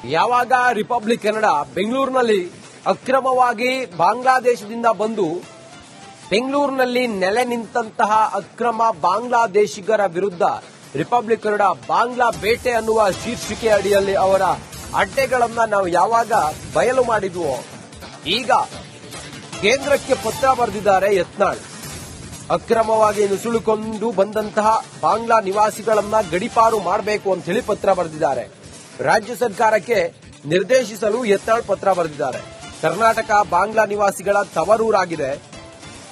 ಯಾವಾಗ ರಿಪಬ್ಲಿಕ್ ಕನ್ನಡ ಬೆಂಗಳೂರಿನಲ್ಲಿ ಅಕ್ರಮವಾಗಿ ಬಾಂಗ್ಲಾದೇಶದಿಂದ ಬಂದು ಬೆಂಗಳೂರಿನಲ್ಲಿ ನೆಲೆ ನಿಂತಹ ಅಕ್ರಮ ಬಾಂಗ್ಲಾದೇಶಿಗರ ವಿರುದ್ಧ ರಿಪಬ್ಲಿಕ್ ಕನ್ನಡ ಬಾಂಗ್ಲಾ ಬೇಟೆ ಅನ್ನುವ ಶೀರ್ಷಿಕೆ ಅಡಿಯಲ್ಲಿ ಅವರ ಅಡ್ಡೆಗಳನ್ನ ನಾವು ಯಾವಾಗ ಬಯಲು ಮಾಡಿದ್ವೋ ಈಗ ಕೇಂದ್ರಕ್ಕೆ ಪತ್ರ ಬರೆದಿದ್ದಾರೆ ಯತ್ನಾಳ್. ಅಕ್ರಮವಾಗಿ ನುಸುಳುಕೊಂಡು ಬಂದಂತಹ ಬಾಂಗ್ಲಾ ನಿವಾಸಿಗಳನ್ನ ಗಡೀಪಾರು ಮಾಡಬೇಕು ಅಂತ ಹೇಳಿ ಪತ್ರ ಬರೆದಿದ್ದಾರೆ. ರಾಜ್ಯ ಸರ್ಕಾರಕ್ಕೆ ನಿರ್ದೇಶಿಸಲು ಯತ್ನಾಳ್ ಪತ್ರ ಬರೆದಿದ್ದಾರೆ. ಕರ್ನಾಟಕ ಬಾಂಗ್ಲಾ ನಿವಾಸಿಗಳ ತವರೂರಾಗಿದೆ.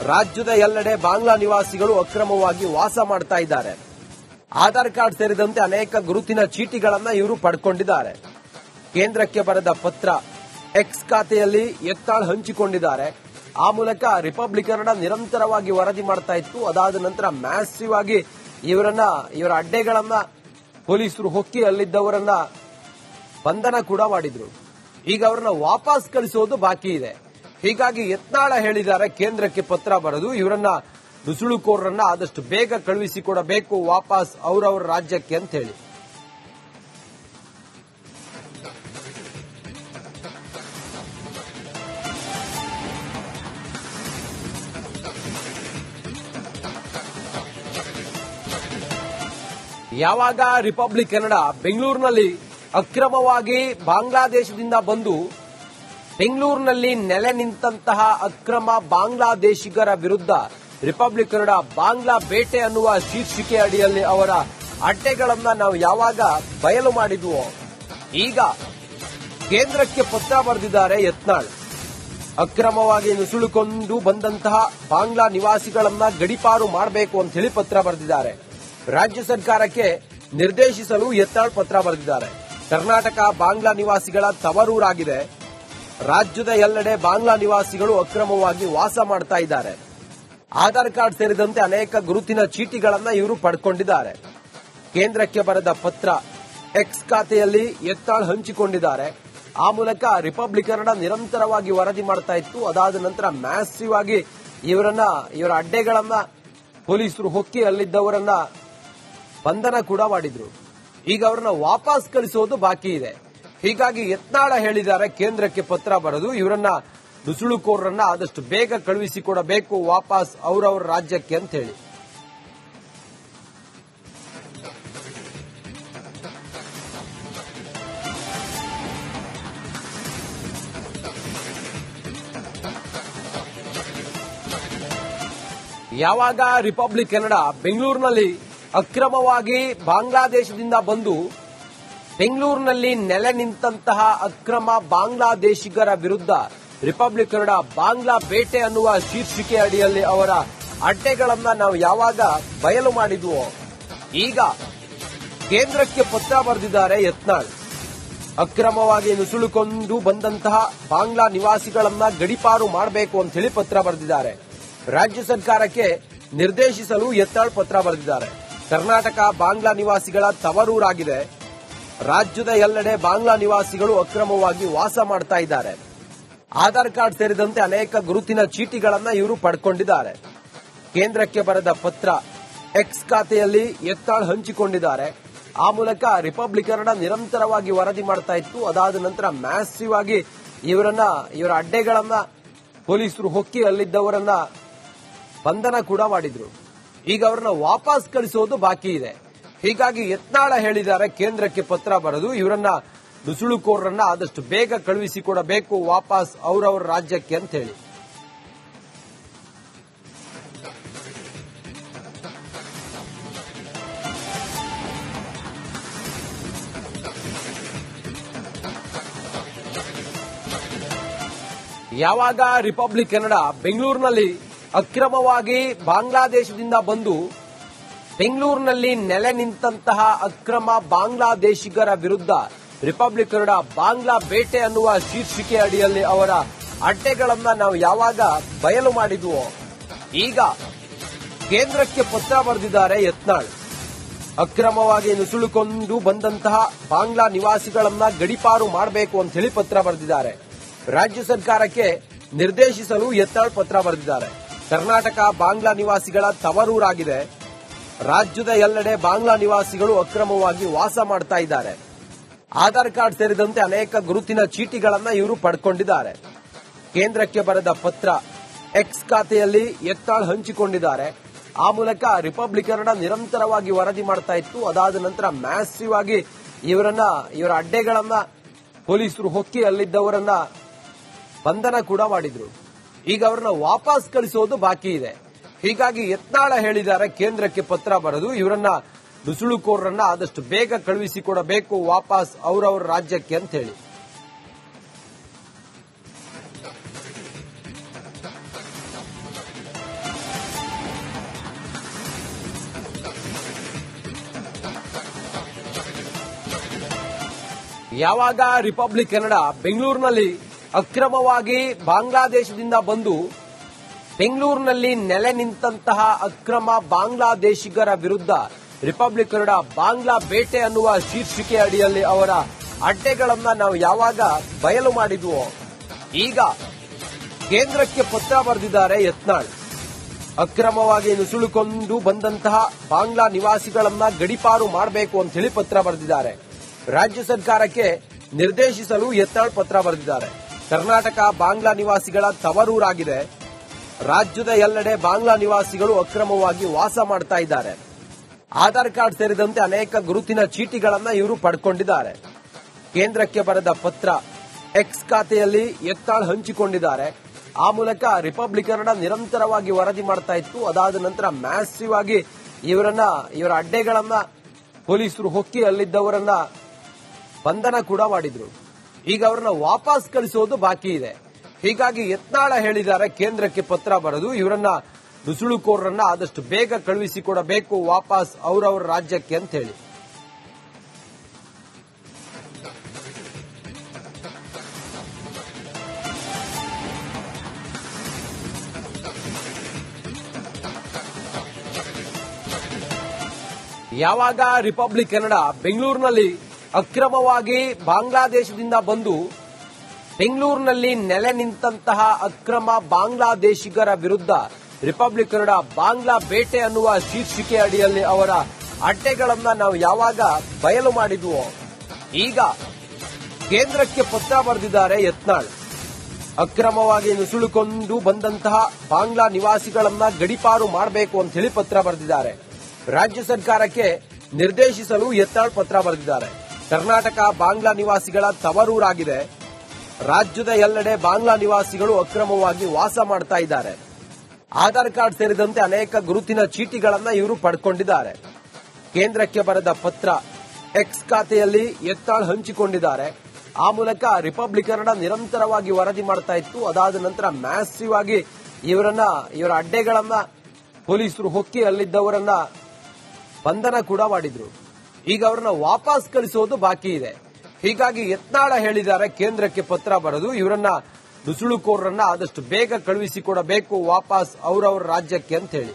ರಾಜ್ಯದ ಎಲ್ಲೆಡೆ ಬಾಂಗ್ಲಾ ನಿವಾಸಿಗಳು ಅಕ್ರಮವಾಗಿ ವಾಸ ಮಾಡ್ತಾ ಇದ್ದಾರೆ. ಆಧಾರ್ ಕಾರ್ಡ್ ಸೇರಿದಂತೆ ಅನೇಕ ಗುರುತಿನ ಚೀಟಿಗಳನ್ನ ಇವರು ಪಡ್ಕೊಂಡಿದ್ದಾರೆ. ಕೇಂದ್ರಕ್ಕೆ ಬರೆದ ಪತ್ರ ಎಕ್ಸ್ ಖಾತೆಯಲ್ಲಿ ಯತ್ನಾಳ್ ಹಂಚಿಕೊಂಡಿದ್ದಾರೆ. ಆ ಮೂಲಕ ರಿಪಬ್ಲಿಕ್ ಕನ್ನಡ ನಿರಂತರವಾಗಿ ವರದಿ ಮಾಡ್ತಾ ಇತ್ತು. ಅದಾದ ನಂತರ ಮ್ಯಾಸಿವ್ ಆಗಿ ಇವರ ಅಡ್ಡೆಗಳನ್ನ ಪೊಲೀಸರು ಹೊಕ್ಕಿ ಅಲ್ಲಿದ್ದವರನ್ನ ಬಂಧನ ಕೂಡ ಮಾಡಿದ್ರು. ಈಗ ಅವರನ್ನ ವಾಪಸ್ ಕಳಿಸೋದು ಬಾಕಿ ಇದೆ. ಹೀಗಾಗಿ ಯತ್ನಾಳ ಹೇಳಿದ್ದಾರೆ ಕೇಂದ್ರಕ್ಕೆ ಪತ್ರ ಬರೆದು ಇವರನ್ನ ನುಸುಳುಕೋರರನ್ನ ಆದಷ್ಟು ಬೇಗ ಕಳುಹಿಸಿಕೊಡಬೇಕು ವಾಪಸ್ ಅವರವರ ರಾಜ್ಯಕ್ಕೆ ಅಂತ ಹೇಳಿ. ಯಾವಾಗ ರಿಪಬ್ಲಿಕ್ ಕನ್ನಡ ಬೆಂಗಳೂರಿನಲ್ಲಿ ಅಕ್ರಮವಾಗಿ ಬಾಂಗ್ಲಾದೇಶದಿಂದ ಬಂದು ಬೆಂಗಳೂರಿನಲ್ಲಿ ನೆಲೆ ನಿಂತಹ ಅಕ್ರಮ ಬಾಂಗ್ಲಾದೇಶಿಗರ ವಿರುದ್ಧ ರಿಪಬ್ಲಿಕ್ ಕನ್ನಡ ಬಾಂಗ್ಲಾ ಬೇಟೆ ಅನ್ನುವ ಶೀರ್ಷಿಕೆ ಅಡಿಯಲ್ಲಿ ಅವರ ಅಡ್ಡೆಗಳನ್ನ ನಾವು ಯಾವಾಗ ಬಯಲು ಮಾಡಿದ್ವೋ ಈಗ ಕೇಂದ್ರಕ್ಕೆ ಪತ್ರ ಬರೆದಿದ್ದಾರೆ ಯತ್ನಾಳ್. ಅಕ್ರಮವಾಗಿ ನುಸುಳುಕೊಂಡು ಬಂದಂತಹ ಬಾಂಗ್ಲಾ ನಿವಾಸಿಗಳನ್ನ ಗಡೀಪಾರು ಮಾಡಬೇಕು ಅಂತ ಹೇಳಿ ಪತ್ರ ಬರೆದಿದ್ದಾರೆ. ರಾಜ್ಯ ಸರ್ಕಾರಕ್ಕೆ ನಿರ್ದೇಶಿಸಲು ಯತ್ನಾಳ್ ಪತ್ರ ಬರೆದಿದ್ದಾರೆ. ಕರ್ನಾಟಕ ಬಾಂಗ್ಲಾ ನಿವಾಸಿಗಳ ತವರೂರಾಗಿದೆ. ರಾಜ್ಯದ ಎಲ್ಲೆಡೆ ಬಾಂಗ್ಲಾ ನಿವಾಸಿಗಳು ಅಕ್ರಮವಾಗಿ ವಾಸ ಮಾಡ್ತಾ ಇದ್ದಾರೆ. ಆಧಾರ್ ಕಾರ್ಡ್ ಸೇರಿದಂತೆ ಅನೇಕ ಗುರುತಿನ ಚೀಟಿಗಳನ್ನ ಇವರು ಪಡ್ಕೊಂಡಿದ್ದಾರೆ. ಕೇಂದ್ರಕ್ಕೆ ಬರೆದ ಪತ್ರ ಎಕ್ಸ್ ಖಾತೆಯಲ್ಲಿ ಯತ್ನಾಳ್ ಹಂಚಿಕೊಂಡಿದ್ದಾರೆ. ಆ ಮೂಲಕ ರಿಪಬ್ಲಿಕ್ ಕನ್ನಡ ನಿರಂತರವಾಗಿ ವರದಿ ಮಾಡ್ತಾ ಇತ್ತು. ಅದಾದ ನಂತರ ಮ್ಯಾಸಿವ್ ಆಗಿ ಇವರ ಅಡ್ಡೆಗಳನ್ನ ಪೊಲೀಸರು ಹೊಕ್ಕಿ ಅಲ್ಲಿದ್ದವರನ್ನ ಬಂಧನ ಕೂಡ ಮಾಡಿದ್ರು. ಈಗ ಅವರನ್ನ ವಾಪಸ್ ಕಳಿಸೋದು ಬಾಕಿ ಇದೆ. ಹೀಗಾಗಿ ಯತ್ನಾಳ ಹೇಳಿದ್ದಾರೆ ಕೇಂದ್ರಕ್ಕೆ ಪತ್ರ ಬರೆದು ಇವರನ್ನ ನುಸುಳುಕೋರರನ್ನ ಆದಷ್ಟು ಬೇಗ ಕಳುಹಿಸಿಕೊಡಬೇಕು ವಾಪಸ್ ಅವರವರ ರಾಜ್ಯಕ್ಕೆ ಅಂತ ಹೇಳಿ. ಯಾವಾಗ ರಿಪಬ್ಲಿಕ್ ಕನ್ನಡ ಬೆಂಗಳೂರಿನಲ್ಲಿ ಅಕ್ರಮವಾಗಿ ಬಾಂಗ್ಲಾದೇಶದಿಂದ ಬಂದು ಬೆಂಗಳೂರಿನಲ್ಲಿ ನೆಲೆ ನಿಂತಹ ಅಕ್ರಮ ಬಾಂಗ್ಲಾದೇಶಿಗರ ವಿರುದ್ಧ ರಿಪಬ್ಲಿಕ್ ಕನ್ನಡ ಬಾಂಗ್ಲಾ ಬೇಟೆ ಅನ್ನುವ ಶೀರ್ಷಿಕೆ ಅಡಿಯಲ್ಲಿ ಅವರ ಅಡ್ಡೆಗಳನ್ನ ನಾವು ಯಾವಾಗ ಬಯಲು ಮಾಡಿದ್ವೋ ಈಗ ಕೇಂದ್ರಕ್ಕೆ ಪತ್ರ ಬರೆದಿದ್ದಾರೆ ಯತ್ನಾಳ್. ಅಕ್ರಮವಾಗಿ ನುಸುಳುಕೊಂಡು ಬಂದಂತಹ ಬಾಂಗ್ಲಾ ನಿವಾಸಿಗಳನ್ನ ಗಡೀಪಾರು ಮಾಡಬೇಕು ಅಂತ ಹೇಳಿ ಪತ್ರ ಬರೆದಿದ್ದಾರೆ. ರಾಜ್ಯ ಸರ್ಕಾರಕ್ಕೆ ನಿರ್ದೇಶಿಸಲು ಯತ್ನಾಳ್ ಪತ್ರ ಬರೆದಿದ್ದಾರೆ. ಕರ್ನಾಟಕ ಬಾಂಗ್ಲಾ ನಿವಾಸಿಗಳ ತವರೂರಾಗಿದೆ. ರಾಜ್ಯದ ಎಲ್ಲೆಡೆ ಬಾಂಗ್ಲಾ ನಿವಾಸಿಗಳು ಅಕ್ರಮವಾಗಿ ವಾಸ ಮಾಡ್ತಾ ಇದ್ದಾರೆ. ಆಧಾರ್ ಕಾರ್ಡ್ ಸೇರಿದಂತೆ ಅನೇಕ ಗುರುತಿನ ಚೀಟಿಗಳನ್ನ ಇವರು ಪಡ್ಕೊಂಡಿದ್ದಾರೆ. ಕೇಂದ್ರಕ್ಕೆ ಬರೆದ ಪತ್ರ ಎಕ್ಸ್ ಖಾತೆಯಲ್ಲಿ ಯತ್ನಾಳ್ ಹಂಚಿಕೊಂಡಿದ್ದಾರೆ. ಆ ಮೂಲಕ ರಿಪಬ್ಲಿಕ್ ಕನ್ನಡ ನಿರಂತರವಾಗಿ ವರದಿ ಮಾಡ್ತಾ ಇತ್ತು. ಅದಾದ ನಂತರ ಮ್ಯಾಸಿವ್ ಆಗಿ ಇವರ ಅಡ್ಡೆಗಳನ್ನ ಪೊಲೀಸರು ಹೊಕ್ಕಿ ಅಲ್ಲಿದ್ದವರನ್ನ ಬಂಧನ ಕೂಡ ಮಾಡಿದ್ರು. ಈಗ ಅವರನ್ನ ವಾಪಸ್ ಕಳಿಸೋದು ಬಾಕಿ ಇದೆ. ಹೀಗಾಗಿ ಯತ್ನಾಳ ಹೇಳಿದ್ದಾರೆ ಕೇಂದ್ರಕ್ಕೆ ಪತ್ರ ಬರೆದು ಇವರನ್ನ ನುಸುಳುಕೋರರನ್ನ ಆದಷ್ಟು ಬೇಗ ಕಳುಹಿಸಿಕೊಡಬೇಕು ವಾಪಸ್ ಅವರವರ ರಾಜ್ಯಕ್ಕೆ ಅಂತ ಹೇಳಿ. ಯಾವಾಗ ರಿಪಬ್ಲಿಕ್ ಕನ್ನಡ ಬೆಂಗಳೂರಿನಲ್ಲಿ ಅಕ್ರಮವಾಗಿ ಬಾಂಗ್ಲಾದೇಶದಿಂದ ಬಂದು ಬೆಂಗಳೂರಿನಲ್ಲಿ ನೆಲೆ ನಿಂತಹ ಅಕ್ರಮ ಬಾಂಗ್ಲಾದೇಶಿಗರ ವಿರುದ್ಧ ರಿಪಬ್ಲಿಕ್ ಕನ್ನಡ ಬಾಂಗ್ಲಾ ಬೇಟೆ ಅನ್ನುವ ಶೀರ್ಷಿಕೆ ಅಡಿಯಲ್ಲಿ ಅವರ ಅಡ್ಡೆಗಳನ್ನ ನಾವು ಯಾವಾಗ ಬಯಲು ಮಾಡಿದ್ವೋ ಈಗ ಕೇಂದ್ರಕ್ಕೆ ಪತ್ರ ಬರೆದಿದ್ದಾರೆ ಯತ್ನಾಳ್. ಅಕ್ರಮವಾಗಿ ನುಸುಳುಕೊಂಡು ಬಂದಂತಹ ಬಾಂಗ್ಲಾ ನಿವಾಸಿಗಳನ್ನ ಗಡೀಪಾರು ಮಾಡಬೇಕು ಅಂತ ಹೇಳಿ ಪತ್ರ ಬರೆದಿದ್ದಾರೆ. ರಾಜ್ಯ ಸರ್ಕಾರಕ್ಕೆ ನಿರ್ದೇಶಿಸಲು ಯತ್ನಾಳ್ ಪತ್ರ ಬರೆದಿದ್ದಾರೆ. ಕರ್ನಾಟಕ ಬಾಂಗ್ಲಾ ನಿವಾಸಿಗಳ ತವರೂರಾಗಿದೆ. ರಾಜ್ಯದ ಎಲ್ಲೆಡೆ ಬಾಂಗ್ಲಾ ನಿವಾಸಿಗಳು ಅಕ್ರಮವಾಗಿ ವಾಸ ಮಾಡ್ತಾ ಇದ್ದಾರೆ. ಆಧಾರ್ ಕಾರ್ಡ್ ಸೇರಿದಂತೆ ಅನೇಕ ಗುರುತಿನ ಚೀಟಿಗಳನ್ನ ಇವರು ಪಡ್ಕೊಂಡಿದ್ದಾರೆ. ಕೇಂದ್ರಕ್ಕೆ ಬರೆದ ಪತ್ರ, ಎಕ್ಸ್ ಖಾತೆಯಲ್ಲಿ ಯತ್ನಾಳ್ ಹಂಚಿಕೊಂಡಿದ್ದಾರೆ. ಆ ಮೂಲಕ ರಿಪಬ್ಲಿಕ್ ಕನ್ನಡ ನಿರಂತರವಾಗಿ ವರದಿ ಮಾಡ್ತಾ ಇತ್ತು. ಅದಾದ ನಂತರ ಮ್ಯಾಸಿವ್ ಆಗಿ ಇವರ ಅಡ್ಡೆಗಳನ್ನ ಪೊಲೀಸರು ಹೊಕ್ಕಿ ಅಲ್ಲಿದ್ದವರನ್ನ ಬಂಧನ ಕೂಡ ಮಾಡಿದ್ರು. ಈಗ ಅವರನ್ನ ವಾಪಸ್ ಕಳಿಸೋದು ಬಾಕಿ ಇದೆ. ಹೀಗಾಗಿ ಯತ್ನಾಳ ಹೇಳಿದ್ದಾರೆ ಕೇಂದ್ರಕ್ಕೆ ಪತ್ರ ಬರೆದು ಇವರನ್ನ ನುಸುಳುಕೋರರನ್ನ ಆದಷ್ಟು ಬೇಗ ಕಳುಹಿಸಿಕೊಡಬೇಕು ವಾಪಸ್ ಅವರವರ ರಾಜ್ಯಕ್ಕೆ ಅಂತ ಹೇಳಿ. ಯಾವಾಗ ರಿಪಬ್ಲಿಕ್ ಕನ್ನಡ ಬೆಂಗಳೂರಿನಲ್ಲಿ ಅಕ್ರಮವಾಗಿ ಬಾಂಗ್ಲಾದೇಶದಿಂದ ಬಂದು ಬೆಂಗಳೂರಿನಲ್ಲಿ ನೆಲೆ ನಿಂತಹ ಅಕ್ರಮ ಬಾಂಗ್ಲಾದೇಶಿಗರ ವಿರುದ್ಧ ರಿಪಬ್ಲಿಕ್ ಕನ್ನಡ ಬಾಂಗ್ಲಾ ಬೇಟೆ ಅನ್ನುವ ಶೀರ್ಷಿಕೆ ಅಡಿಯಲ್ಲಿ ಅವರ ಅಡ್ಡೆಗಳನ್ನ ನಾವು ಯಾವಾಗ ಬಯಲು ಮಾಡಿದ್ವೋ, ಈಗ ಕೇಂದ್ರಕ್ಕೆ ಪತ್ರ ಬರೆದಿದ್ದಾರೆ ಯತ್ನಾಳ್. ಅಕ್ರಮವಾಗಿ ನುಸುಳುಕೊಂಡು ಬಂದಂತಹ ಬಾಂಗ್ಲಾ ನಿವಾಸಿಗಳನ್ನ ಗಡೀಪಾರು ಮಾಡಬೇಕು ಅಂತ ಹೇಳಿ ಪತ್ರ ಬರೆದಿದ್ದಾರೆ. ರಾಜ್ಯ ಸರ್ಕಾರಕ್ಕೆ ನಿರ್ದೇಶಿಸಲು ಯತ್ನಾಳ್ ಪತ್ರ ಬರೆದಿದ್ದಾರೆ. ಕರ್ನಾಟಕ ಬಾಂಗ್ಲಾ ನಿವಾಸಿಗಳ ತವರೂರಾಗಿದೆ. ರಾಜ್ಯದ ಎಲ್ಲೆಡೆ ಬಾಂಗ್ಲಾ ನಿವಾಸಿಗಳು ಅಕ್ರಮವಾಗಿ ವಾಸ ಮಾಡ್ತಾ ಇದ್ದಾರೆ. ಆಧಾರ್ ಕಾರ್ಡ್ ಸೇರಿದಂತೆ ಅನೇಕ ಗುರುತಿನ ಚೀಟಿಗಳನ್ನ ಇವರು ಪಡ್ಕೊಂಡಿದ್ದಾರೆ. ಕೇಂದ್ರಕ್ಕೆ ಬರೆದ ಪತ್ರ, ಎಕ್ಸ್ ಖಾತೆಯಲ್ಲಿ ಯತ್ನಾಳ್ ಹಂಚಿಕೊಂಡಿದ್ದಾರೆ. ಆ ಮೂಲಕ ರಿಪಬ್ಲಿಕ್ ಕನ್ನಡ ನಿರಂತರವಾಗಿ ವರದಿ ಮಾಡ್ತಾ ಇತ್ತು. ಅದಾದ ನಂತರ ಮ್ಯಾಸಿವ್ ಆಗಿ ಇವರ ಅಡ್ಡೆಗಳನ್ನ ಪೊಲೀಸರು ಹೊಕ್ಕಿ ಅಲ್ಲಿದ್ದವರನ್ನ ಬಂಧನ ಕೂಡ ಮಾಡಿದ್ರು. ಈಗ ಅವರನ್ನ ವಾಪಸ್ ಕಳಿಸೋದು ಬಾಕಿ ಇದೆ. ಹೀಗಾಗಿ ಯತ್ನಾಳ ಹೇಳಿದ್ದಾರೆ ಕೇಂದ್ರಕ್ಕೆ ಪತ್ರ ಬರೆದು ಇವರನ್ನ ನುಸುಳುಕೋರರನ್ನ ಆದಷ್ಟು ಬೇಗ ಕಳುಹಿಸಿಕೊಡಬೇಕು ವಾಪಸ್ ಅವರವರ ರಾಜ್ಯಕ್ಕೆ ಅಂತ ಹೇಳಿ. ಯಾವಾಗ ರಿಪಬ್ಲಿಕ್ ಕನ್ನಡ ಬೆಂಗಳೂರಿನಲ್ಲಿ ಅಕ್ರಮವಾಗಿ ಬಾಂಗ್ಲಾದೇಶದಿಂದ ಬಂದು ಬೆಂಗಳೂರಿನಲ್ಲಿ ನೆಲೆ ನಿಂತಹ ಅಕ್ರಮ ಬಾಂಗ್ಲಾದೇಶಿಗರ ವಿರುದ್ಧ ರಿಪಬ್ಲಿಕ್ ಕನ್ನಡ ಬಾಂಗ್ಲಾ ಬೇಟೆ ಅನ್ನುವ ಶೀರ್ಷಿಕೆ ಅಡಿಯಲ್ಲಿ ಅವರ ಅಡ್ಡೆಗಳನ್ನ ನಾವು ಯಾವಾಗ ಬಯಲು ಮಾಡಿದ್ವೋ, ಈಗ ಕೇಂದ್ರಕ್ಕೆ ಪತ್ರ ಬರೆದಿದ್ದಾರೆ ಯತ್ನಾಳ್. ಅಕ್ರಮವಾಗಿ ನುಸುಳುಕೊಂಡು ಬಂದಂತಹ ಬಾಂಗ್ಲಾ ನಿವಾಸಿಗಳನ್ನ ಗಡೀಪಾರು ಮಾಡಬೇಕು ಅಂತ ಹೇಳಿ ಪತ್ರ ಬರೆದಿದ್ದಾರೆ. ರಾಜ್ಯ ಸರ್ಕಾರಕ್ಕೆ ನಿರ್ದೇಶಿಸಲು ಯತ್ನಾಳ್ ಪತ್ರ ಬರೆದಿದ್ದಾರೆ. ಕರ್ನಾಟಕ ಬಾಂಗ್ಲಾ ನಿವಾಸಿಗಳ ತವರೂರಾಗಿದೆ. ರಾಜ್ಯದ ಎಲ್ಲೆಡೆ ಬಾಂಗ್ಲಾ ನಿವಾಸಿಗಳು ಅಕ್ರಮವಾಗಿ ವಾಸ ಮಾಡ್ತಾ ಇದ್ದಾರೆ. ಆಧಾರ್ ಕಾರ್ಡ್ ಸೇರಿದಂತೆ ಅನೇಕ ಗುರುತಿನ ಚೀಟಿಗಳನ್ನ ಇವರು ಪಡ್ಕೊಂಡಿದ್ದಾರೆ. ಕೇಂದ್ರಕ್ಕೆ ಬರೆದ ಪತ್ರ, ಎಕ್ಸ್ ಖಾತೆಯಲ್ಲಿ ಯತ್ನಾಳ್ ಹಂಚಿಕೊಂಡಿದ್ದಾರೆ. ಆ ಮೂಲಕ ರಿಪಬ್ಲಿಕ್ ಕನ್ನಡ ನಿರಂತರವಾಗಿ ವರದಿ ಮಾಡ್ತಾ ಇತ್ತು. ಅದಾದ ನಂತರ ಮ್ಯಾಸಿವ್ ಆಗಿ ಇವರ ಅಡ್ಡೆಗಳನ್ನ ಪೊಲೀಸರು ಹೊಕ್ಕಿ ಅಲ್ಲಿದ್ದವರನ್ನ ಬಂಧನ ಕೂಡ ಮಾಡಿದ್ರು. ಈಗ ಅವರನ್ನ ವಾಪಸ್ ಕಳಿಸೋದು ಬಾಕಿ ಇದೆ. ಹೀಗಾಗಿ ಯತ್ನಾಳ ಹೇಳಿದ್ದಾರೆ ಕೇಂದ್ರಕ್ಕೆ ಪತ್ರ ಬರೆದು ಇವರನ್ನ ನುಸುಳುಕೋರರನ್ನ ಆದಷ್ಟು ಬೇಗ ಕಳುಹಿಸಿಕೊಡಬೇಕು ವಾಪಸ್ ಅವರವರ ರಾಜ್ಯಕ್ಕೆ ಅಂತ ಹೇಳಿ.